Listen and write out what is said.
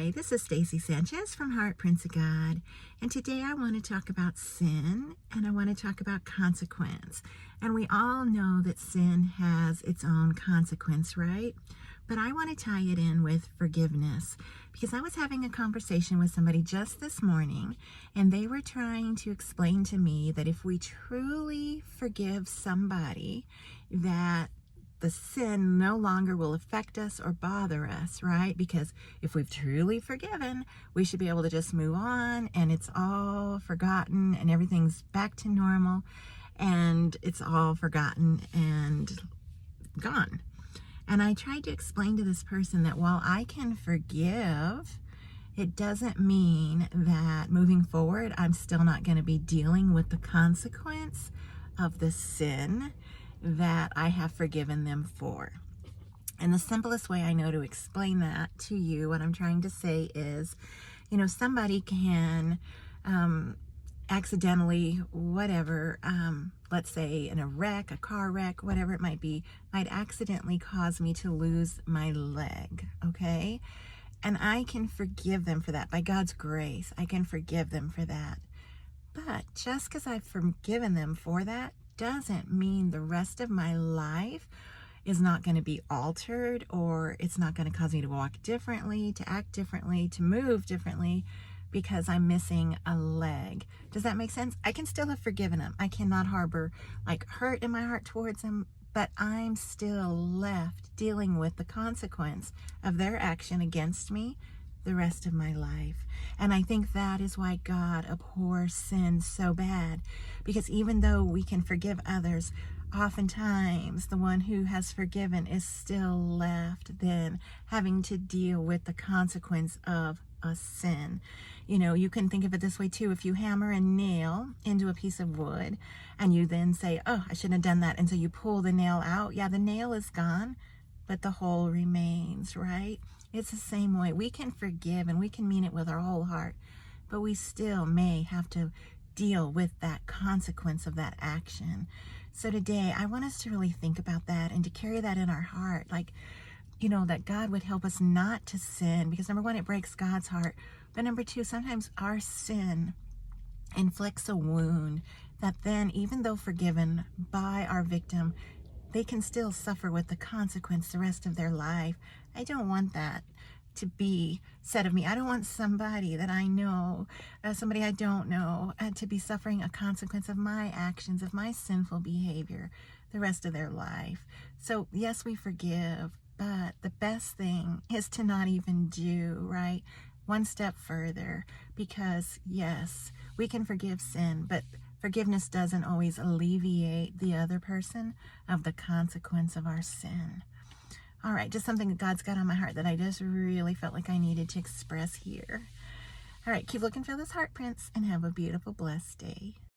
Hi, this is Stacy Sanchez from Heart Prince of God, and today I want to talk about sin and I want to talk about consequence. And we all know that sin has its own consequence, right? But I want to tie it in with forgiveness because I was having a conversation with somebody just this morning and they were trying to explain to me that if we truly forgive somebody, that the sin no longer will affect us or bother us, right? Because if we've truly forgiven, we should be able to just move on and it's all forgotten and everything's back to normal and it's all forgotten and gone. And I tried to explain to this person that while I can forgive, it doesn't mean that moving forward, I'm still not going to be dealing with the consequence of the sin that I have forgiven them for. And the simplest way I know to explain that to you, what I'm trying to say is, somebody can accidentally, whatever, let's say in a wreck, a car wreck, whatever it might be, might accidentally cause me to lose my leg, okay? And I can forgive them for that. By God's grace, I can forgive them for that. But just because I've forgiven them for that doesn't mean the rest of my life is not going to be altered, or it's not going to cause me to walk differently, to act differently, to move differently because I'm missing a leg. Does that make sense? I can still have forgiven them. I cannot harbor hurt in my heart towards them, but I'm still left dealing with the consequence of their action against me the rest of my life. And I think that is why God abhors sin so bad, because even though we can forgive others, oftentimes the one who has forgiven is still left then having to deal with the consequence of a sin. You can think of it this way too. If you hammer a nail into a piece of wood and you then say, oh, I shouldn't have done that, and so you pull the nail out, yeah, the nail is gone, but the hole remains, right? It's the same way. We can forgive and we can mean it with our whole heart, but we still may have to deal with that consequence of that action. So today, I want us to really think about that and to carry that in our heart. That God would help us not to sin, because number one, it breaks God's heart. But number two, sometimes our sin inflicts a wound that then, even though forgiven by our victim, they can still suffer with the consequence the rest of their life. I don't want that to be said of me. I don't want somebody that I know, somebody I don't know, to be suffering a consequence of my actions, of my sinful behavior the rest of their life. So yes, we forgive, but the best thing is to not even do, right? One step further, because yes, we can forgive sin, but forgiveness doesn't always alleviate the other person of the consequence of our sin. All right, just something that God's got on my heart that I just really felt like I needed to express here. All right, keep looking for those heart prints and have a beautiful, blessed day.